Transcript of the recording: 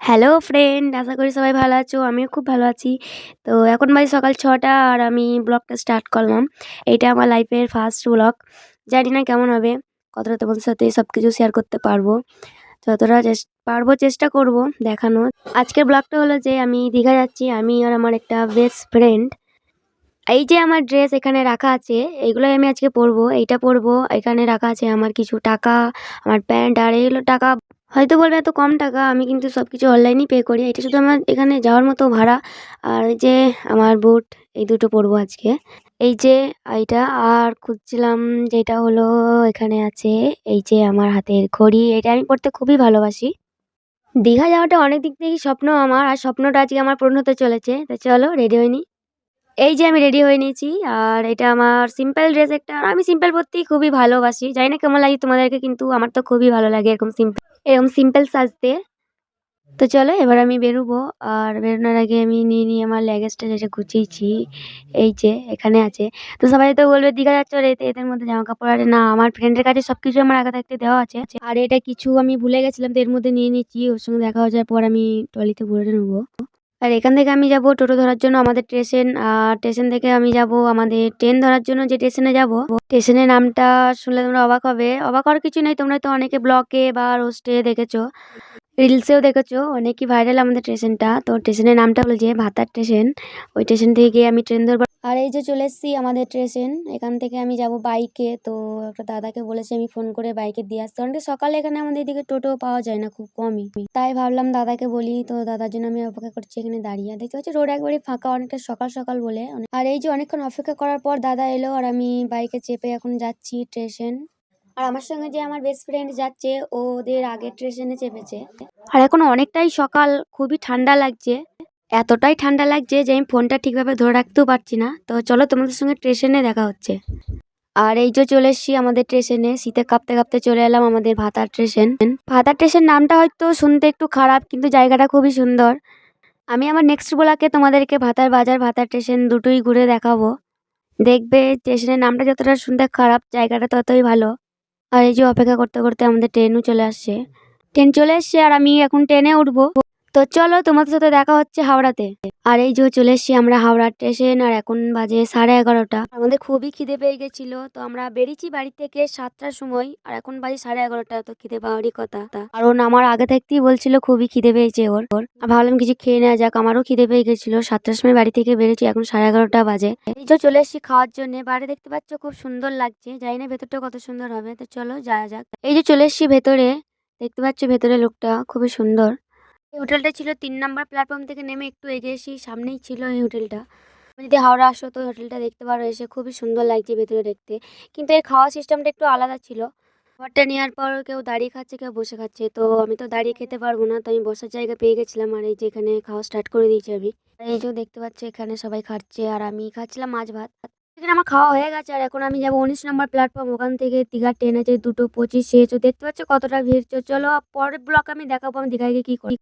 Hello friend, আশা করি সবাই ভালো আছো। আমিও খুব ভালো আছি। তো এখন বাজে সকাল ৬টা আর আমি ব্লগটা স্টার্ট করলাম। এইটা আমার লাইফের ফার্স্ট ব্লগ। জানি না কেমন হবে, কতটা তোমাদের সাথে সব কিছু শেয়ার করতে পারবো। যতটা পারবো চেষ্টা করব দেখানোর। আজকের ব্লগটা হলো যে আমি দীঘা যাচ্ছি, আমি আর আমার একটা বেস্ট ফ্রেন্ড। এই যে আমার ড্রেস এখানে রাখা আছে, এইগুলোই আমি আজকে পরবো। এইটা পরবো, এখানে রাখা আছে আমার কিছু টাকা, আমার প্যান্ট, আর এইগুলো টাকা। হয়তো বলবে এত কম টাকা, আমি কিন্তু সব কিছু অনলাইনেই পে করি। এটা শুধু আমার এখানে যাওয়ার মতো ভাড়া। আর এই যে আমার বুট, এই দুটো পরবো আজকে। এই যে এইটা, আর খুঁজছিলাম যেটা হলো এখানে আছে, এই যে আমার হাতের ঘড়ি, এটা আমি পরতে খুবই ভালোবাসি। দীঘা যাওয়াটা অনেক দিক থেকেই স্বপ্ন আমার, আর স্বপ্নটা আজকে আমার পূর্ণ হতে চলেছে। তো চলো রেডি হয়ে নিই। এই যে আমি রেডি হয়ে নিয়েছি, আর এটা আমার সিম্পল ড্রেস একটা, আর আমি সিম্পল পরতেই খুবই ভালোবাসি। জানি না কেমন লাগে তোমাদেরকে, কিন্তু আমার তো খুবই ভালো লাগে এরকম সিম্পল সাজতে। তো চলো এবার আমি বেরোবো। আর বেরোনোর আগে আমি নিয়ে নিই আমার লাগেজটা, যেটা গুছিয়েছি। এই যে এখানে আছে। তো সবাই তো বলবে দীঘা যাচ্ছ রে, এদের মধ্যে জামা কাপড়। আরে না, আমার ফ্রেন্ডের কাছে সবকিছু আমার আগে থাকতে দেওয়া আছে। আর এটা কিছু আমি ভুলে গেছিলাম, তো এর মধ্যে নিয়ে নিচ্ছি। ওর সঙ্গে দেখা হয়ে যাওয়ার পর আমি ট্রলিতে ভরে নেবো। আর এখান থেকে আমি যাব টোটো ধরার জন্য আমাদের স্টেশন, আর স্টেশন থেকে আমি যাব আমাদের ট্রেন ধরার জন্য, যে স্টেশনে যাব। স্টেশনের নামটা শুনলে তোমরা অবাক হবে। অবাক হওয়ার কিছু নেই, তোমরা তো অনেকে ব্লগে বা রোস্টে দেখেছো, রিলসেও দেখেছো, অনেকই ভাইরাল আমাদের স্টেশনটা। তো স্টেশনের নামটা হলো যে ভাতার স্টেশন। ওই স্টেশন থেকে গিয়ে আমি ট্রেন ধরবো। আর এই যে চলে এসেছি আমাদের স্টেশন, এখান থেকে আমি যাব বাইকে। তো একটা দাদাকে বলেছি আমি ফোন করে বাইকে দিয়ে আসতে, কারণ কি সকালে এখানে আমাদের এদিকে টোটো পাওয়া যায় না, খুব কমই। তাই ভাবলাম দাদাকে বলি। তো দাদার জন্য আমি অপেক্ষা করছি এখানে দাঁড়িয়ে। দেখতে পাচ্ছি রোড একবারে ফাঁকা, অনেকটা সকাল সকাল বলে। আর এই যে অনেকক্ষণ অপেক্ষা করার পর দাদা এলো, আর আমি বাইকে চেপে এখন যাচ্ছি স্টেশন। আর আমার সঙ্গে যে আমার বেস্ট ফ্রেন্ড যাচ্ছে, ওদের আগের স্টেশনে চেপেছে। আর এখন অনেকটাই সকাল, খুবই ঠান্ডা লাগছে। এতটাই ঠান্ডা লাগছে যে আমি ফোনটা ঠিকভাবে ধরে রাখতেও পারছি না। তো চলো তোমাদের সঙ্গে স্টেশনে দেখা হচ্ছে। আর এই যে চলে এসেছি আমাদের স্টেশনে, শীতে কাঁপতে কাঁপতে চলে এলাম আমাদের ভাতার স্টেশন। ভাতার স্টেশন নামটা হয়তো শুনতে একটু খারাপ, কিন্তু জায়গাটা খুবই সুন্দর। আমি আমার নেক্সট ব্লগে তোমাদেরকে ভাতার বাজার, ভাতার স্টেশন দুটোই ঘুরে দেখাবো। দেখবে স্টেশনের নামটা যতটা শুনতে খারাপ, জায়গাটা ততই ভালো। আর এই যে অপেক্ষা করতে করতে আমাদের ট্রেনও চলে আসছে। ট্রেন চলে এসছে আর আমি এখন ট্রেনে উঠবো। তো চলো তোমাদের সাথে দেখা হচ্ছে হাওড়াতে। আর এই যে চলে এসছি আমরা হাওড়া স্টেশন, আর এখন বাজে 11:30। আমাদের খুবই খিদে পেয়ে গেছিল, তো আমরা বেরিয়েছি বাড়ি থেকে 7টার সময়, আর এখন বাজে 11:30। তো খিদে পাওয়ারই কথা, কারণ আমার আগে থাকতেই বলছিল খুবই খিদে পেয়েছে ওর। আর ভাবলাম কিছু খেয়ে নেওয়া যাক, আমারও খিদে পেয়ে গেছিল। 7টার সময় বাড়ি থেকে বেরিয়েছি, এখন 11:30 বাজে। এই যে চলে এসছি খাওয়ার জন্য। বাইরে দেখতে পাচ্ছ খুব সুন্দর লাগছে, জানি না ভেতরটা কত সুন্দর হবে। তো চলো যাওয়া যাক। এই যে চলে এসছি ভেতরে, দেখতে পাচ্ছ ভেতরে লোকটা খুবই সুন্দর। এই হোটেলটা ছিল 3 নম্বর প্ল্যাটফর্ম থেকে নেমে একটু এগিয়েছি, সামনেই ছিল এই হোটেলটা। তুমি যদি হাওড়া আসো তো হোটেলটা দেখতে পারো এসে, খুবই সুন্দর লাগছে ভেতরে দেখতে। কিন্তু এর খাওয়া সিস্টেমটা একটু আলাদা ছিল। খাবারটা নেওয়ার পর কেউ দাঁড়িয়ে খাচ্ছে, কেউ বসে খাচ্ছে। তো আমি তো দাঁড়িয়ে খেতে পারবো না, তো আমি বসার জায়গা পেয়ে গেছিলাম। আর এই যে এখানে খাওয়া স্টার্ট করে দিয়েছি আমি। আর এই যে দেখতে পাচ্ছি এখানে সবাই খাচ্ছে, আর আমি খাচ্ছিলাম মাছ ভাত। এখানে আমার খাওয়া হয়ে গেছে, আর এখন আমি যাবো 19 নম্বর প্ল্যাটফর্ম। ওখান থেকে দীঘার ট্রেন আছে 2:25 শেষ। দেখতে পাচ্ছ কতটা ভিড়। চলো পরের ব্লক আমি দেখাবো আমি দীঘায় গিয়ে কি করি।